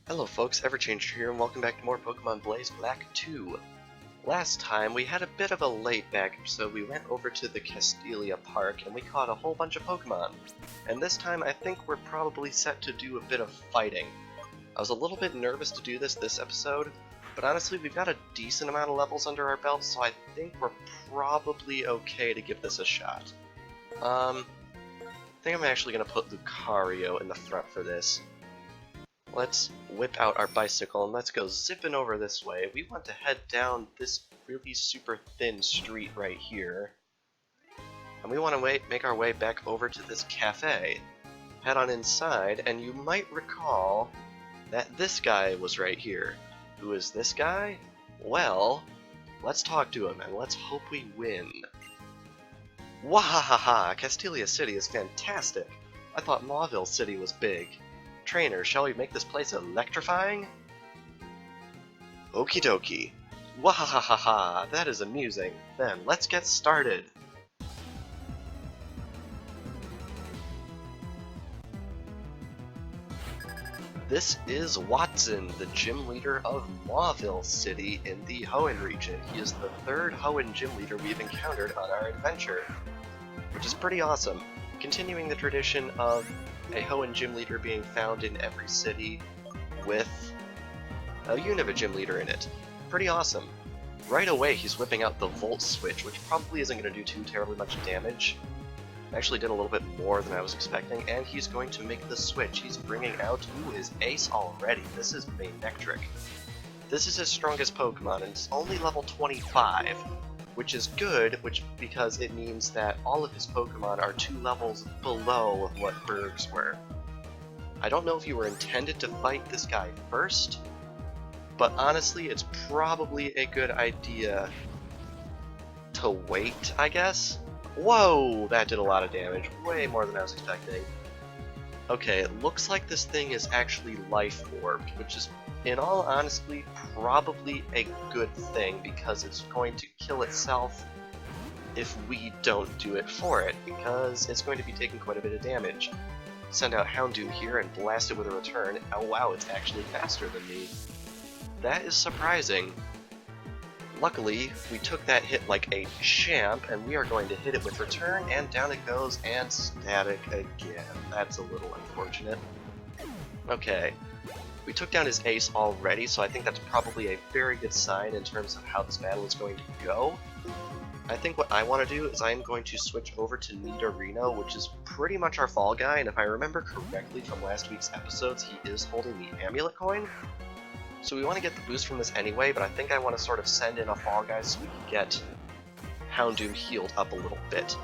Hello folks, Everchanger here, and welcome back to more Pokemon Blaze Black 2. Last time we had a bit of a laid-back episode. We went over to the Castelia Park and we caught a whole bunch of Pokemon. And this time I think we're probably set to do a bit of fighting. I was a little bit nervous to do this episode, but honestly we've got a decent amount of levels under our belt, so I think we're probably okay to give this a shot. I think I'm actually going to put Lucario in the front for this. Let's whip out our bicycle and let's go zipping over this way. We want to head down this really super thin street right here. And we want to make our way back over to this cafe. Head on inside, and you might recall that this guy was right here. Who is this guy? Well, let's talk to him and let's hope we win. Wahahaha! Castelia City is fantastic! I thought Mauville City was big. Trainer, shall we make this place electrifying? Okie dokie. Wahahaha, that is amusing. Then, let's get started. This is Watson, the gym leader of Mauville City in the Hoenn region. He is the third Hoenn gym leader we've encountered on our adventure, which is pretty awesome. Continuing the tradition of a Hoenn gym leader being found in every city with a Unova gym leader in it. Pretty awesome. Right away he's whipping out the Volt Switch, which probably isn't going to do too terribly much damage. Actually did a little bit more than I was expecting, and he's going to make the switch. He's bringing out, his Ace already. This is Manectric. This is his strongest Pokemon, and it's only level 25. Which is good, because it means that all of his Pokemon are 2 levels below what Berg's were. I don't know if you were intended to fight this guy first, but honestly it's probably a good idea to wait, I guess? Whoa! That did a lot of damage, way more than I was expecting. Okay, it looks like this thing is actually life-orbed, which is, in all honesty, probably a good thing, because it's going to kill itself if we don't do it for it, because it's going to be taking quite a bit of damage. Send out Houndoom here and blast it with a return. Oh wow, it's actually faster than me. That is surprising. Luckily, we took that hit like a champ, and we are going to hit it with return, and down it goes, and static again. That's a little unfortunate. Okay. We took down his Ace already, so I think that's probably a very good sign in terms of how this battle is going to go. I think what I want to do is I'm going to switch over to Nidorino, which is pretty much our fall guy, and if I remember correctly from last week's episodes, he is holding the Amulet Coin. So we want to get the boost from this anyway, but I think I want to sort of send in a fall guy so we can get Houndoom healed up a little bit.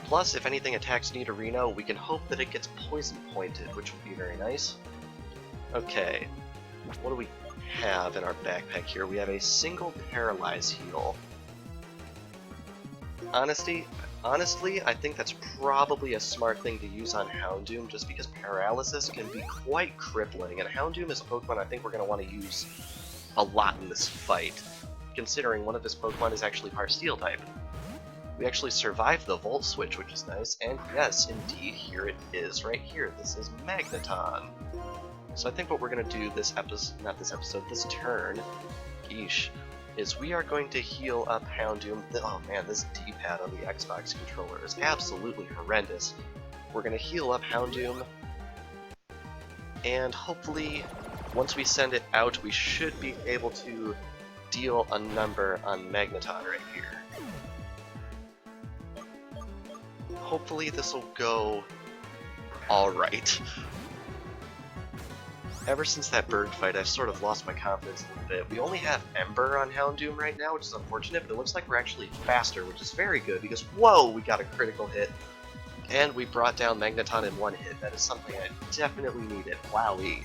Plus, if anything attacks Nidorino, we can hope that it gets poison pointed, which would be very nice. Okay, what do we have in our backpack here? We have a single Paralyze heal. Honestly, I think that's probably a smart thing to use on Houndoom, just because Paralysis can be quite crippling, and Houndoom is a Pokemon I think we're going to want to use a lot in this fight, considering one of his Pokemon is actually part Steel-type. We actually survived the Volt Switch, which is nice, and yes, indeed, here it is, right here. This is Magneton. So I think what we're going to do this turn, is we are going to heal up Houndoom. Oh man, this D-pad on the Xbox controller is absolutely horrendous. We're going to heal up Houndoom, and hopefully, once we send it out, we should be able to deal a number on Magneton right here. Hopefully this will go alright. Ever since that bird fight, I've sort of lost my confidence a little bit. We only have Ember on Houndoom right now, which is unfortunate, but it looks like we're actually faster, which is very good, because whoa, we got a critical hit. And we brought down Magneton in one hit. That is something I definitely needed. Wowee.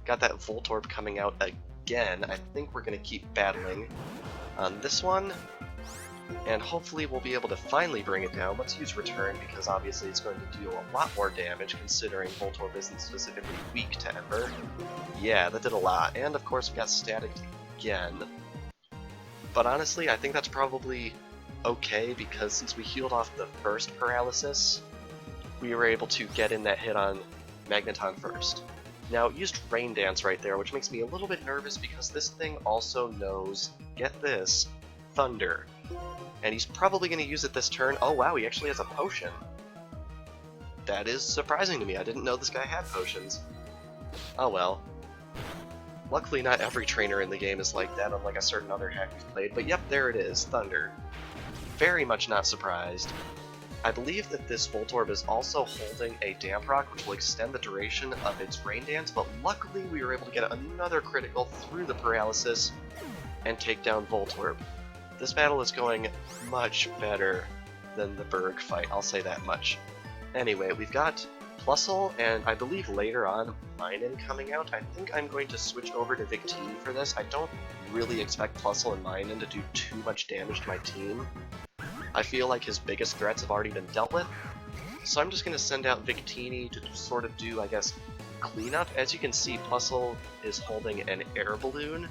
Got that Voltorb coming out again. I think we're going to keep battling on this one, and hopefully we'll be able to finally bring it down. Let's use Return, because obviously it's going to deal a lot more damage, considering Voltorb isn't specifically weak to Ember. Yeah, that did a lot. And of course we got Static again. But honestly, I think that's probably okay, because since we healed off the first Paralysis, we were able to get in that hit on Magneton first. Now, it used Rain Dance right there, which makes me a little bit nervous because this thing also knows, get this, Thunder. And he's probably going to use it this turn. Oh wow, he actually has a potion. That is surprising to me. I didn't know this guy had potions. Oh well. Luckily not every trainer in the game is like that, unlike a certain other hack we've played, but yep, there it is, Thunder. Very much not surprised. I believe that this Voltorb is also holding a Damp Rock, which will extend the duration of its Rain Dance, but luckily we were able to get another critical through the paralysis and take down Voltorb. This battle is going much better than the Berg fight, I'll say that much. Anyway, we've got Plusle, and I believe later on Minun coming out. I think I'm going to switch over to Victini for this. I don't really expect Plusle and Minun to do too much damage to my team. I feel like his biggest threats have already been dealt with, so I'm just going to send out Victini to sort of do, I guess, cleanup. As you can see, Plusle is holding an air balloon,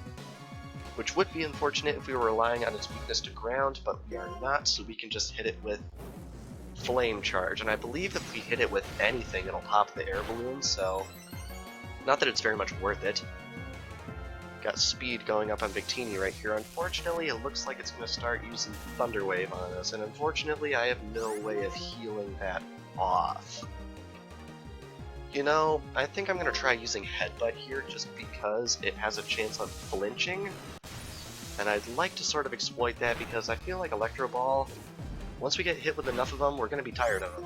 which would be unfortunate if we were relying on its weakness to ground, but we are not, so we can just hit it with Flame Charge. And I believe if we hit it with anything, it'll pop the air balloon, so not that it's very much worth it. Got speed going up on Victini right here. Unfortunately, it looks like it's going to start using Thunder Wave on us, and unfortunately I have no way of healing that off. You know, I think I'm going to try using Headbutt here just because it has a chance of flinching, and I'd like to sort of exploit that because I feel like Electro Ball, once we get hit with enough of them, we're going to be tired of them.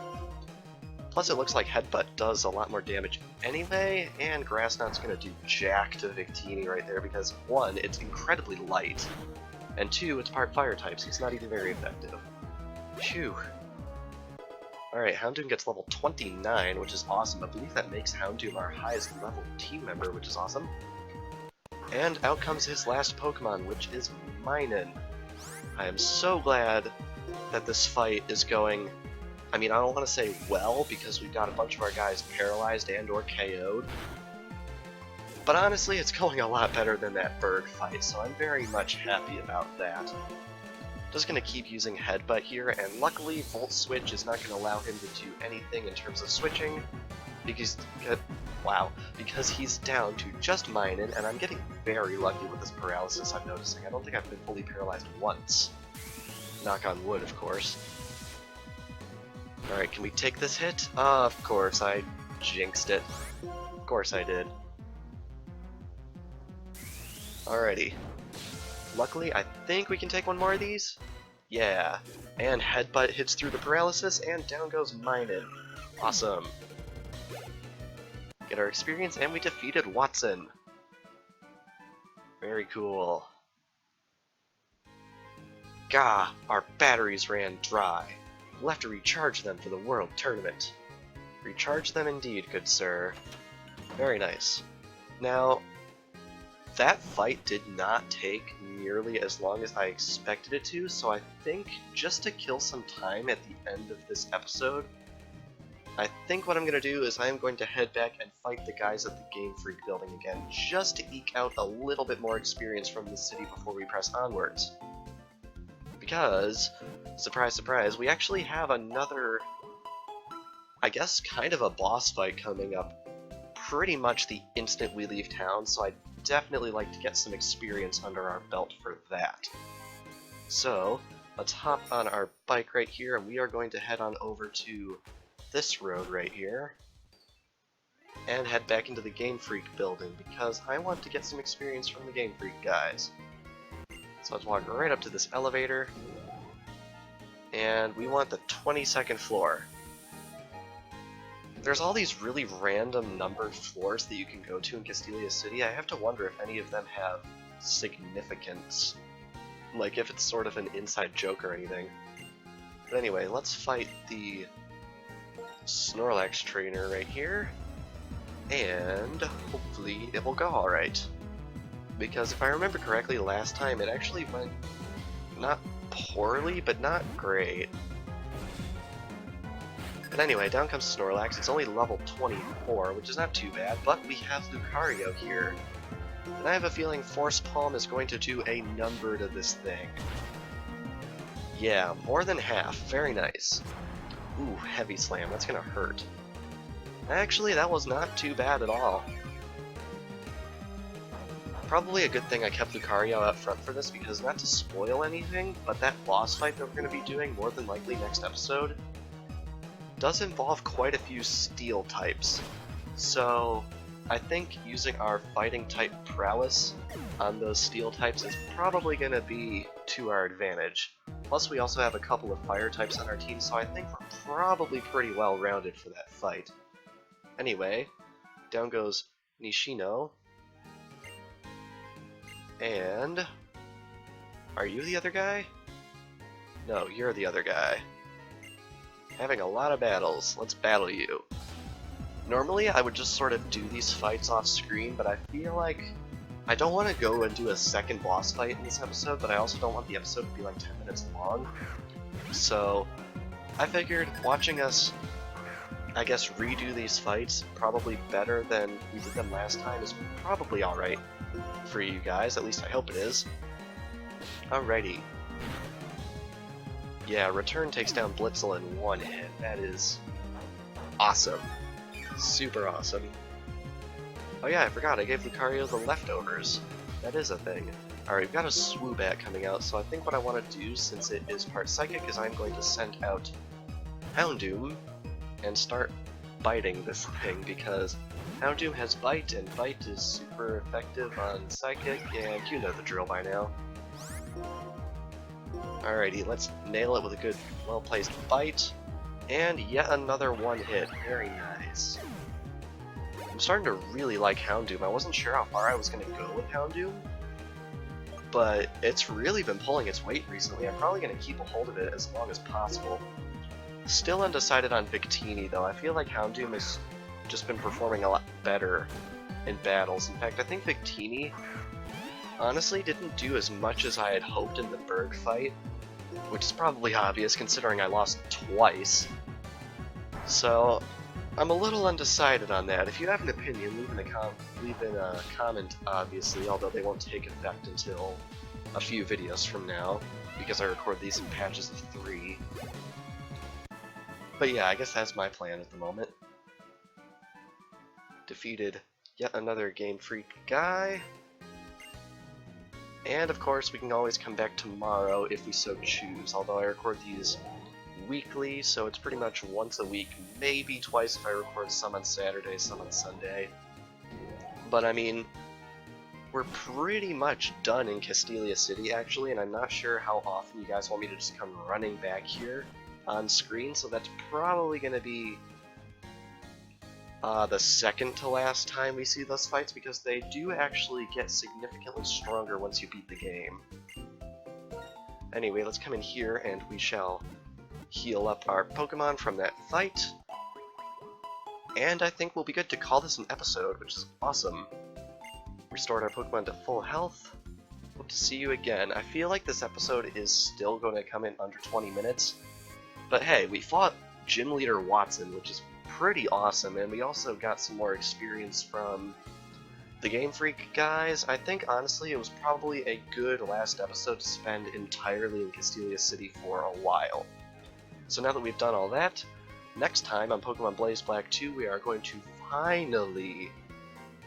Plus it looks like Headbutt does a lot more damage anyway, and Grass Knot's going to do jack to Victini right there because, one, it's incredibly light, and two, it's part Fire type, so it's not even very effective. Phew. Alright, Houndoom gets level 29, which is awesome. I believe that makes Houndoom our highest level team member, which is awesome. And out comes his last Pokemon, which is Minun. I am so glad that this fight is going, I mean, I don't want to say well, because we've got a bunch of our guys paralyzed and or KO'd, but honestly, it's going a lot better than that Berg fight, so I'm very much happy about that. Just going to keep using Headbutt here, and luckily Volt Switch is not going to allow him to do anything in terms of switching, because, wow, because he's down to just Minun, and I'm getting very lucky with this paralysis I'm noticing. I don't think I've been fully paralyzed once. Knock on wood, of course. Alright, can we take this hit? Of course, I jinxed it. Of course I did. Alrighty. Luckily, I think we can take one more of these? Yeah. And Headbutt hits through the paralysis, and down goes Minun. Awesome. Get our experience, and we defeated Watson. Very cool. Gah, our batteries ran dry. We'll have to recharge them for the World Tournament. Recharge them indeed, good sir. Very nice. Now, that fight did not take nearly as long as I expected it to, so I think just to kill some time at the end of this episode, I think what I'm going to do is I'm going to head back and fight the guys at the Game Freak building again, just to eke out a little bit more experience from the city before we press onwards. Because, surprise surprise, we actually have another, I guess, kind of a boss fight coming up pretty much the instant we leave town, so I'd definitely like to get some experience under our belt for that. So, let's hop on our bike right here, and we are going to head on over to this road right here, and head back into the Game Freak building, because I want to get some experience from the Game Freak guys. So let's walk right up to this elevator, and we want the 22nd floor. There's all these really random numbered floors that you can go to in Castelia City. I have to wonder if any of them have significance, like if it's sort of an inside joke or anything. But anyway, let's fight the Snorlax trainer right here, and hopefully it will go alright. Because if I remember correctly, last time it actually went not poorly, but not great. But anyway, down comes Snorlax. It's only level 24, which is not too bad, but we have Lucario here. And I have a feeling Force Palm is going to do a number to this thing. Yeah, more than half. Very nice. Ooh, Heavy Slam. That's gonna hurt. Actually, that was not too bad at all. Probably a good thing I kept Lucario out front for this, because not to spoil anything, but that boss fight that we're going to be doing more than likely next episode does involve quite a few steel types. So I think using our fighting type prowess on those steel types is probably going to be to our advantage. Plus we also have a couple of fire types on our team, so I think we're probably pretty well rounded for that fight. Anyway, down goes Nishino. And are you the other guy? No, you're the other guy. Having a lot of battles. Let's battle you. Normally I would just sort of do these fights off screen, but I feel like I don't want to go and do a second boss fight in this episode, but I also don't want the episode to be like 10 minutes long. So I figured watching us, I guess, redo these fights probably better than we did them last time is probably alright for you guys, at least I hope it is. Alrighty. Yeah, Return takes down Blitzel in one hit. That is awesome. Super awesome. Oh yeah, I forgot, I gave Lucario the leftovers. That is a thing. Alright, we've got a Swoobat coming out, so I think what I want to do, since it is part Psychic, is I'm going to send out Houndoom and start biting this thing, because Houndoom has Bite, and Bite is super effective on Psychic, and you know the drill by now. Alrighty, let's nail it with a good, well-placed Bite, and yet another one hit. Very nice. I'm starting to really like Houndoom. I wasn't sure how far I was going to go with Houndoom, but it's really been pulling its weight recently. I'm probably going to keep a hold of it as long as possible. Still undecided on Victini, though. I feel like Houndoom has just been performing a lot better in battles. In fact, I think Victini honestly didn't do as much as I had hoped in the Berg fight, which is probably obvious considering I lost twice. So I'm a little undecided on that. If you have an opinion, leave in a comment, obviously, although they won't take effect until a few videos from now, because I record these in patches of 3. But yeah, I guess that's my plan at the moment. Defeated yet another Game Freak guy. And of course, we can always come back tomorrow if we so choose, although I record these weekly, so it's pretty much once a week, maybe twice if I record some on Saturday, some on Sunday. But I mean, we're pretty much done in Castelia City actually, and I'm not sure how often you guys want me to just come running back here on screen, so that's probably going to be the second to last time we see those fights, because they do actually get significantly stronger once you beat the game. Anyway, let's come in here and we shall heal up our Pokemon from that fight. And I think we'll be good to call this an episode, which is awesome. Restored our Pokemon to full health. Hope to see you again. I feel like this episode is still going to come in under 20 minutes. But hey, we fought Gym Leader Watson, which is pretty awesome, and we also got some more experience from the Game Freak guys. I think honestly it was probably a good last episode to spend entirely in Castelia City for a while. So now that we've done all that, next time on Pokemon Blaze Black 2 we are going to finally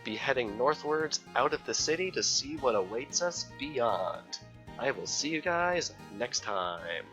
be heading northwards out of the city to see what awaits us beyond. I will see you guys next time.